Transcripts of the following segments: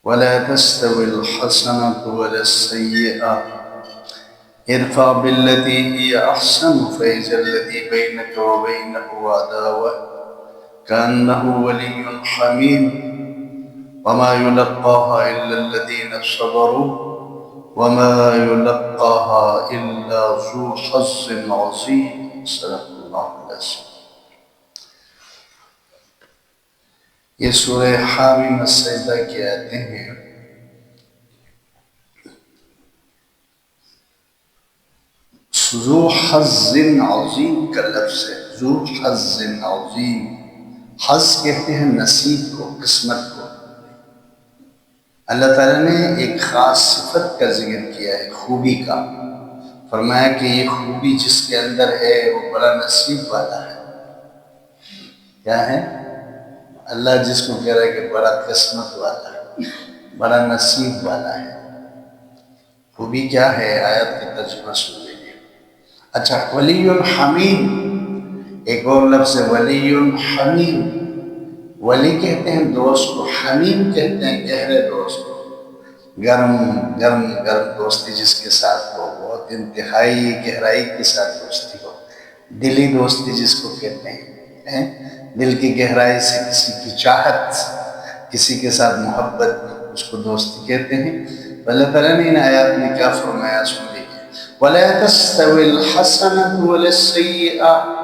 ولا تستوي الحسنة ولا السيئة ادفع بالتي هي أحسن فإذا الذي بينك وبينه عداوة كأنه ولي حميم وما يلقاها إلا الذين صبروا وما يلقاها إلا ذو حظ عظيم صدق اللہ العظیم۔ یہ سورہ حامیم السجدہ کی آیتیں ہیں۔ ذو حظ عظیم کا لفظ ہے، ذو حظ عظیم۔ حظ کہتے ہیں نصیب کو، قسمت کو۔ اللہ تعالیٰ نے ایک خاص صفت کا ذکر کیا ہے، خوبی کا۔ فرمایا کہ یہ خوبی جس کے اندر ہے وہ بڑا نصیب والا ہے۔ کیا ہے؟ اللہ جس کو کہہ رہا ہے کہ بڑا قسمت والا ہے، بڑا نصیب والا ہے۔ خوبی کیا ہے؟ آیت کا ترجمہ سن لیجیے۔ اچھا، ولی حمیم، ایک اور لفظ ہے ولی حمیم۔ ولی کہتے ہیں دوست کو، حمیم کہتے ہیں گہرے دوست کو، گرم گرم گرم دوستی جس کے ساتھ ہو، بہت انتہائی گہرائی کے ساتھ دوستی ہو، دلی دوستی جس کو کہتے ہیں، دل کی گہرائی سے کسی کی چاہت، کسی کے ساتھ محبت، اس کو دوستی کہتے ہیں۔ اللہ تعالیٰ نے ان آیات میں کیا فرمایا سن لیجیے۔ وَلَا تَسْتَوِي الْحَسَنَةُ وَلَا السَّيِّئَةُ،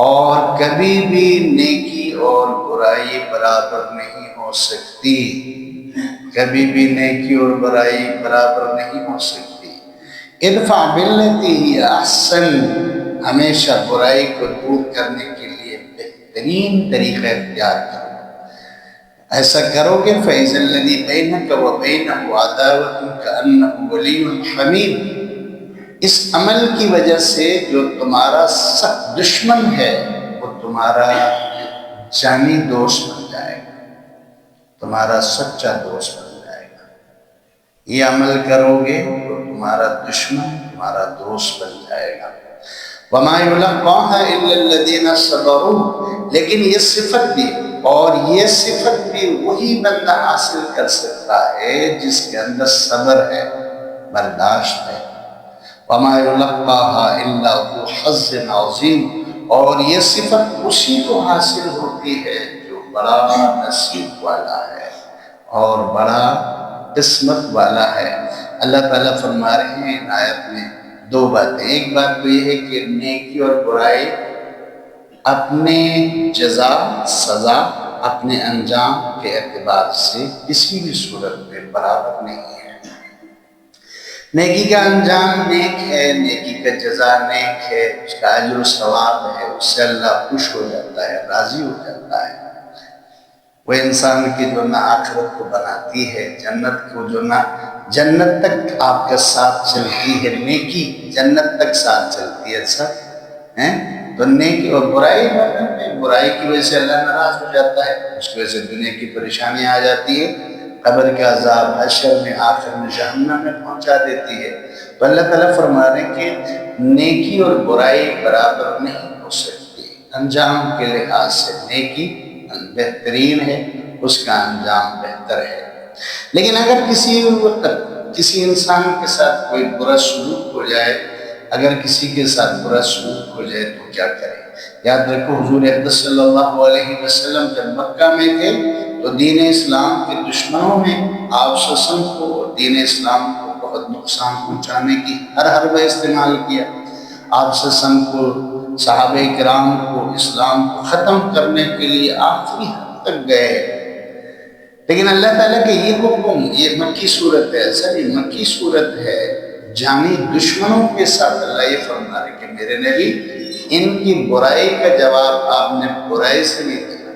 اور کبھی بھی نیکی اور برائی برابر نہیں ہو سکتی، کبھی بھی نیکی اور برائی برابر نہیں ہو سکتی۔ ادفع بالتی ہی احسن، ہمیشہ برائی کو دور کرنے کے لیے بہترین طریقہ اختیار کرو۔ ایسا کرو گے فَإِذَا الَّذِي بَيْنَكَ وَبَيْنَهُ عَدَاوَةٌ كَأَنَّهُ وَلِيٌّ حَمِيمٌ، اس عمل کی وجہ سے جو تمہارا سخت دشمن ہے وہ تمہارا جانی دوست بن جائے گا، تمہارا سچا دوست بن جائے گا۔ یہ عمل کرو گے تو تمہارا دشمن تمہارا دوست بن جائے گا۔ وَمَا يُلَقَّاهَا إِلَّا الَّذِينَ صَبَرُوا، لیکن یہ صفت بھی، اور یہ صفت بھی وہی بندہ حاصل کر سکتا ہے جس کے اندر صبر ہے، برداشت ہے۔ وَمَا يُلَقَّاهَا إِلَّا ذُو حَظٍّ عَظِيمٍ، اور یہ صفت اسی کو حاصل ہوتی ہے جو بڑا نصیب والا ہے اور بڑا قسمت والا ہے۔ اللہ تعالیٰ فرما رہے ہیں ان آیت میں دو باتیں۔ ایک بات تو یہ ہے کہ نیکی اور برائی اپنے جزا سزا، اپنے انجام کے اعتبار سے کسی بھی صورت میں برابر نہیں ہے۔ نیکی کا انجام نیک ہے، نیکی کا جزا نیک ہے، اس کا اجر و ثواب ہے، اس سے اللہ خوش ہو جاتا ہے، راضی ہو جاتا ہے۔ وہ انسان کی جو نہ آخرت کو بناتی ہے، جنت کو جو نہ جنت تک آپ کا ساتھ چلتی ہے، نیکی جنت تک ساتھ چلتی ہے سب تو نیکی اور برائی برائی کی وجہ سے اللہ ناراض ہو جاتا ہے، اس کی وجہ سے دنیا کی پریشانی آ جاتی ہے، قبر کے عذاب حشر میں آخر میں جہنم میں پہنچا دیتی ہے۔ تو اللہ تعالیٰ فرما رہے ہیں کہ نیکی اور برائی برابر نہیں ہو سکتی، انجام کے لحاظ سے نیکی بہترین ہے، اس کا انجام بہتر ہے۔ لیکن اگر کسی انسان کے ساتھ کوئی برا سلوک ہو جائے، اگر کسی کے ساتھ برا سلوک ہو جائے تو کیا کریں؟ یاد رکھو حضور اقدس صلی اللہ علیہ وسلم جب مکہ میں تھے تو دین اسلام کے دشمنوں نے آپ صلی اللہ علیہ وسلم کو اور دین اسلام کو بہت نقصان پہنچانے کی ہر حربہ استعمال کیا۔ آپ صلی اللہ علیہ وسلم کو، صحابہ کرام کو، اسلام کو ختم کرنے کے لیے آخری حد تک گئے۔ لیکن اللہ تعالیٰ کے یہ حکم، یہ مکی صورت ہے، سبھی مکی صورت ہے، جانی دشمنوں کے ساتھ اللہ یہ فرما رہے کہ میرے نبی ان کی برائی کا جواب آپ نے برائی سے نہیں دینا۔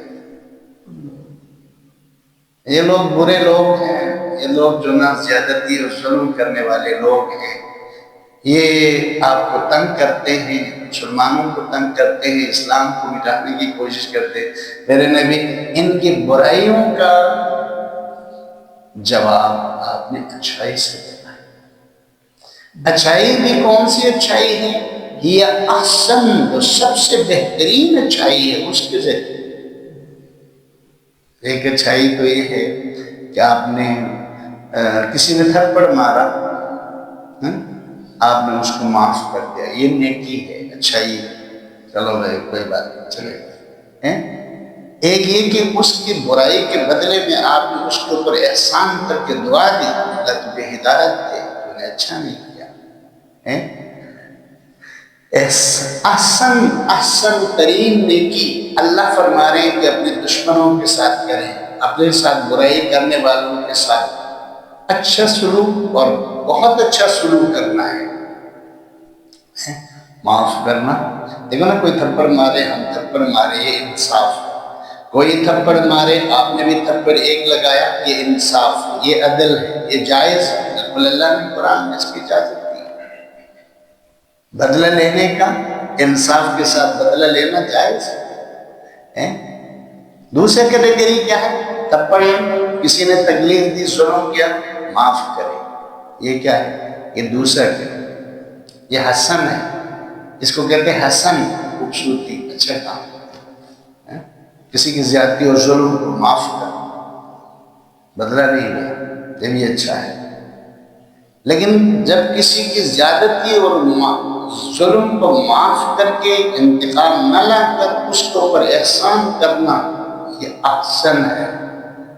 یہ لوگ برے لوگ ہیں، یہ لوگ جو نہ زیادتی اور ظلم کرنے والے لوگ ہیں، یہ آپ کو تنگ کرتے ہیں، مسلمانوں کو تنگ کرتے ہیں، اسلام کو مٹانے کی کوشش کرتے ہیں۔ میرے نبی ان کی برائیوں کا جواب آپ نے اچھائی سے دینا ہے۔ اچھائی بھی کون سی اچھائی ہے؟ یہ احسن، جو سب سے بہترین اچھائی ہے اس کے ذریعے۔ ایک اچھائی تو یہ ہے کہ آپ نے کسی نے تھپڑ مارا، آپ نے اس کو معاف کر دیا، یہ نیکی ہے، اچھائی ہے، چلو بھائی کوئی بات نہیں، چلے گا۔ ایک یہ کہ اس کی برائی کے بدلے میں آپ نے اس کے اوپر احسان کر کے دعا دی، اللہ تجھے ہدایت دے، تو نے اچھا نہیں کیا۔ احسن ترین نیکی اللہ فرما رہے ہیں کہ اپنے دشمنوں کے ساتھ کریں، اپنے ساتھ برائی کرنے والوں کے ساتھ اچھا سلوک اور بہت اچھا سلوک کرنا ہے، معاف کرنا۔ دیکھو نا، کوئی تھپڑ مارے، ہم تھپڑ مارے، یہ انصاف ہے۔ کوئی تھپڑ مارے، آپ نے بھی تھپڑ ایک لگایا، یہ انصاف ہے، یہ عدل ہے، یہ جائز ہے، بالکل اللہ نے قرآن میں اس کی اجازت دی۔ بدلہ لینے کا، انصاف کے ساتھ بدلہ لینا جائز ہے۔ دوسرے کیٹیگری کیا ہے؟ تھپڑ کسی نے تکلیف دی، ظلم کیا، معاف کرے، یہ کیا ہے؟ یہ دوسرا کیٹیگری، یہ حسن ہے، اس کو کہتے ہیں حسن، خوبصورتی، اچھا کام، کسی کی زیادتی اور ظلم کو معاف کر، بدلہ نہیں لیا، یہ بھی اچھا ہے۔ لیکن جب کسی کی زیادتی اور ظلم کو معاف کر کے انتقام نہ لا کر اس کے اوپر احسان کرنا، یہ احسن ہے۔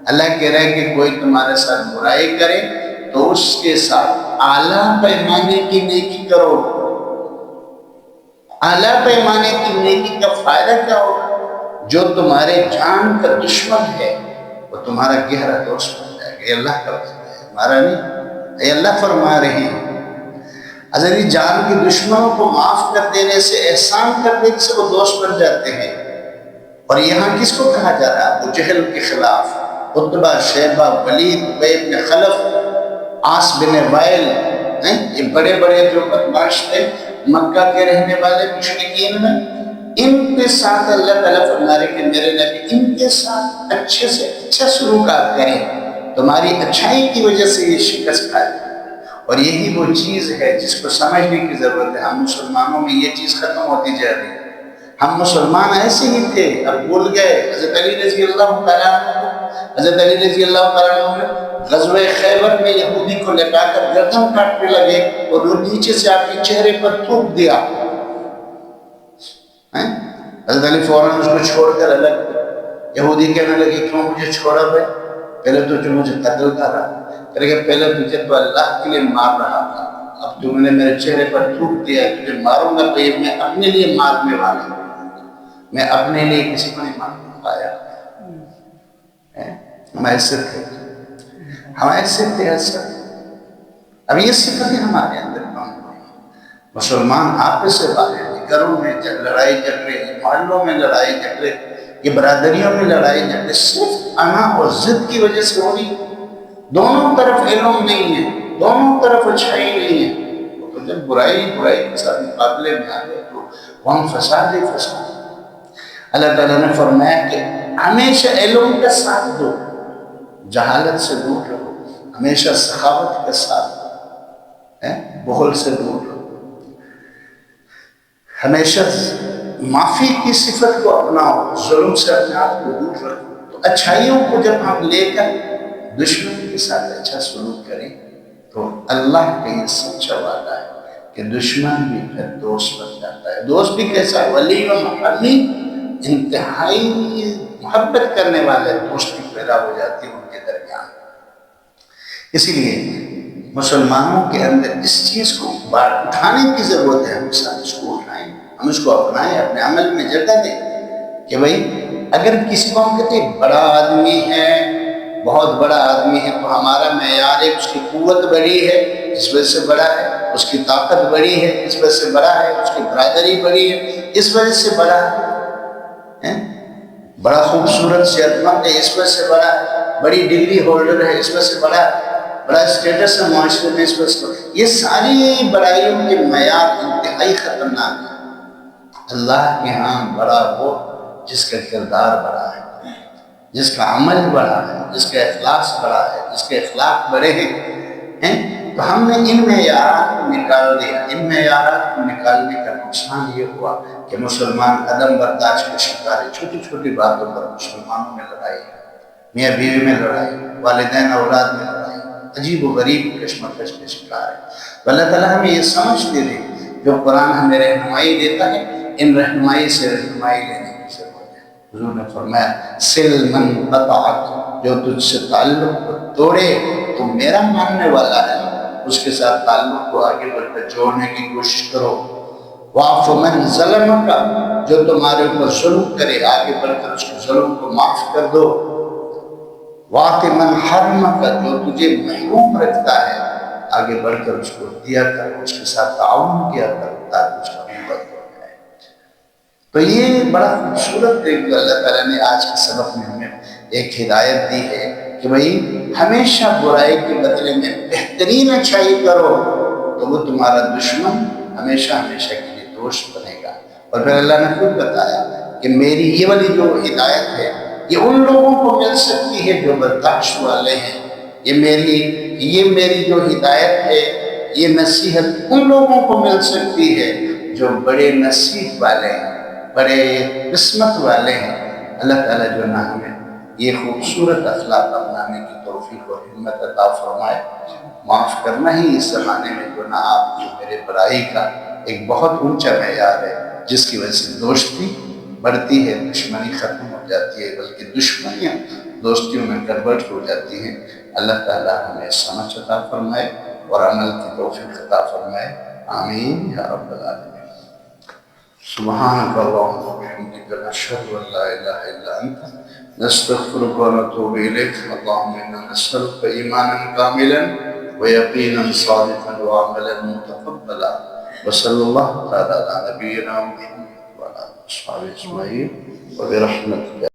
اللہ کہہ رہا ہے کہ کوئی تمہارے ساتھ برائی کرے تو اس کے ساتھ اعلیٰ پیمانے کی نیکی کرو۔ اعلیٰ پیمانے کی نیکی کا فائدہ کیا ہوگا؟ جو تمہارے جان کا دشمن ہے وہ تمہارا گہرا دوست بن جائے گا۔ یہ اللہ کا وعدہ ہے، ہمارا نہیں، یہ اللہ فرما رہے ہیں۔ اگر یہ جان کے دشمنوں کو معاف کر دینے سے، احسان کر دینے سے وہ دوست بن جاتے ہیں۔ اور یہاں کس کو کہا جا رہا ہے؟ ابو جہل کے خلاف عتبہ، شیبہ، ولید، ابی بن خلف، عاص بن وائل، یہ بڑے بڑے جو بدماش تھے مکہ کے رہنے والے مشرکین میں، ان کے ساتھ اللہ تعالیٰ فرما رہے کہ میرے نبی ان کے ساتھ اچھے سے اچھا سلوکات کریں، تمہاری اچھائی کی وجہ سے یہ شکست کھائے۔ اور یہی وہ چیز ہے جس کو سمجھنے کی ضرورت ہے۔ ہم مسلمانوں میں یہ چیز ختم ہوتی جا رہی ہے۔ ہم مسلمان ایسے ہی تھے، اب بھول گئے۔ حضرت علی رضی اللہ تعالیٰ عنہ غزوہ خیبر میں یہودی کو لٹا کر گردن کاٹنے لگے اور وہ نیچے سے آپ کے چہرے پر تھوک دیا۔ حضرت علی فوراً اس کو چھوڑ کر الگ، یہودی کہنے لگے کیوں مجھے چھوڑا بھائی؟ پہلے تو جو مجھے قتل کر رہا، کہ پہلے تجھے تو اللہ کے لیے مار رہا تھا، اب تم نے میرے چہرے پر تھوک دیا، تجھے ماروں گا تو یہ میں اپنے لیے مارنے والا ہوں، میں اپنے لیے کسی کو نہیں مار پایا۔ ہم ایسے تھے، ایسا اب یہ صفتیں ہمارے اندر کم ہوئی۔ مسلمان آپس سے باہر، گھروں میں لڑائی جھگڑے، محلوں میں لڑائی جھگڑے، یہ برادریوں میں لڑائی جھگڑے صرف انا اور ضد کی وجہ سے ہو رہی۔ دونوں طرف علم نہیں ہے، دونوں طرف اچھائی نہیں ہے، تو جب برائی کے ساتھ مقابلے میں آ گئے تو وہاں فساد ہی فساد۔ اللہ تعالیٰ نے فرمایا کہ ہمیشہ علم کا ساتھ دو، جہالت سے دور رہو، ہمیشہ سخاوت کا ساتھ دو، بخل سے دور رہو، ہمیشہ معافی کی صفت کو اپناؤ، ظلم سے اپنے آپ کو دور رکھو۔ تو اچھائیوں کو جب ہم لے کر دشمن کے ساتھ اچھا سلوک کریں تو اللہ کا یہ سچا وعدہ ہے کہ دشمن بھی پھر دوست بن جاتا ہے۔ دوست بھی کیسا؟ ولی و محمی، انتہائی محبت کرنے والے دوستی پیدا ہو جاتی ہے ان کے درمیان۔ اسی لیے مسلمانوں کے اندر اس چیز کو اٹھانے کی ضرورت ہے، ہم ساتھ اس کو اٹھائیں، ہم اس کو اپنائیں، اپنے عمل میں جگہ دیں کہ بھائی اگر کسی کو ہم کہتے ہیں بڑا آدمی ہے، بہت بڑا آدمی ہے، تو ہمارا معیار ہے اس کی قوت بڑی ہے اس وجہ سے بڑا ہے، اس کی طاقت بڑی ہے اس وجہ سے بڑا ہے، اس کی برادری بڑی ہے اس وجہ سے بڑا ہے، بڑا خوبصورت صحت مند ہے اس وجہ سے بڑا ہے، بڑی ڈگری ہولڈر ہے اس وجہ سے بڑا ہے، بڑا اسٹیٹس ہے معاشرے میں اس وجہ سے بڑا ہے۔ یہ ساری بڑائیوں کے معیار انتہائی خطرناک ہے۔ اللہ کے ہاں بڑا وہ جس کا کردار بڑا ہے، جس کا عمل بڑا ہے، جس کا اخلاص بڑا ہے، جس کے اخلاق بڑے ہیں۔ تو ہم نے ان معیارات کو نکال دیا۔ ان معیارات کو نکالنے کا نقصان یہ ہوا کہ مسلمان عدم برداشت کے شکار ہے، چھوٹی چھوٹی باتوں پر مسلمانوں میں لڑائی ہے، میاں بیوی میں لڑائی، والدین اولاد میں لڑائی، عجیب و غریب کشمکش کے شکار ہے۔ تو اللہ تعالیٰ ہمیں یہ سمجھ دے دے، جو قرآن ہمیں رہنمائی دیتا ہے، ان رہنمائی سے رہنمائی لینے کی ضرورت ہے۔ حضور نے فرمایا سل من قطعک، جو تجھ سے تعلق کو توڑے تو میرا ماننے والا ہے، اس کے ساتھ تعلق کو آگے بڑھ کر جوڑنے کی کوشش کرو۔ واعف من ظلمک، جو تمہارے اوپر ظلم کرے آگے بڑھ کر اس کے ظلم کو معاف کر دو۔ واعط من حرمک، جو تجھے محروم رکھتا ہے آگے بڑھ کر اس کو دیا کر، اس کے ساتھ تعاون کیا کر تاکہ اس کا محبت ہو جائے۔ تو یہ بڑا خوبصورت ایک اللہ تعالیٰ نے آج کے سبق میں ہمیں ایک ہدایت دی ہے کہ بھئی ہمیشہ برائی کے بدلے میں بہترین اچھائی کرو تو وہ تمہارا دشمن ہمیشہ ہمیشہ کے لیے دوست بنے گا۔ اور پھر اللہ نے خود بتایا کہ میری یہ والی جو ہدایت ہے یہ ان لوگوں کو مل سکتی ہے جو برداشت والے ہیں، یہ میری جو ہدایت ہے، یہ نصیحت ان لوگوں کو مل سکتی ہے جو بڑے نصیب والے ہیں، بڑے قسمت والے ہیں۔ اللہ تعالیٰ جو نہ ہمیں یہ خوبصورت اخلاق اپنانے کی توفیق اور ہمت عطا فرمائے۔ معاف کرنا ہی اس زمانے میں جو نہ آپ کی میرے برائی کا ایک بہت اونچا معیار ہے، جس کی وجہ سے دوستی بڑھتی ہے، دشمنی ختم ہو جاتی ہے، بلکہ دشمنیاں دوستیوں میں گڑبڑ ہو جاتی ہیں۔ اللہ تعالیٰ ہمیں سمجھ عطا فرمائے اور عمل کی توفیق عطا فرمائے، آمین یا رب العالمین۔ سبحانک اللہم و بحمدک، نشہد ان لا الہ الا انت، نستغفرک و نتوب الیک۔ اللہم انا نسألک ایمانا کاملا و یقینا صادقا و عملا متقبلا، وصلی اللہ تعالی علی نبینا محمد وعلی آلہ وصحبہ اجمعین، وبرحمتک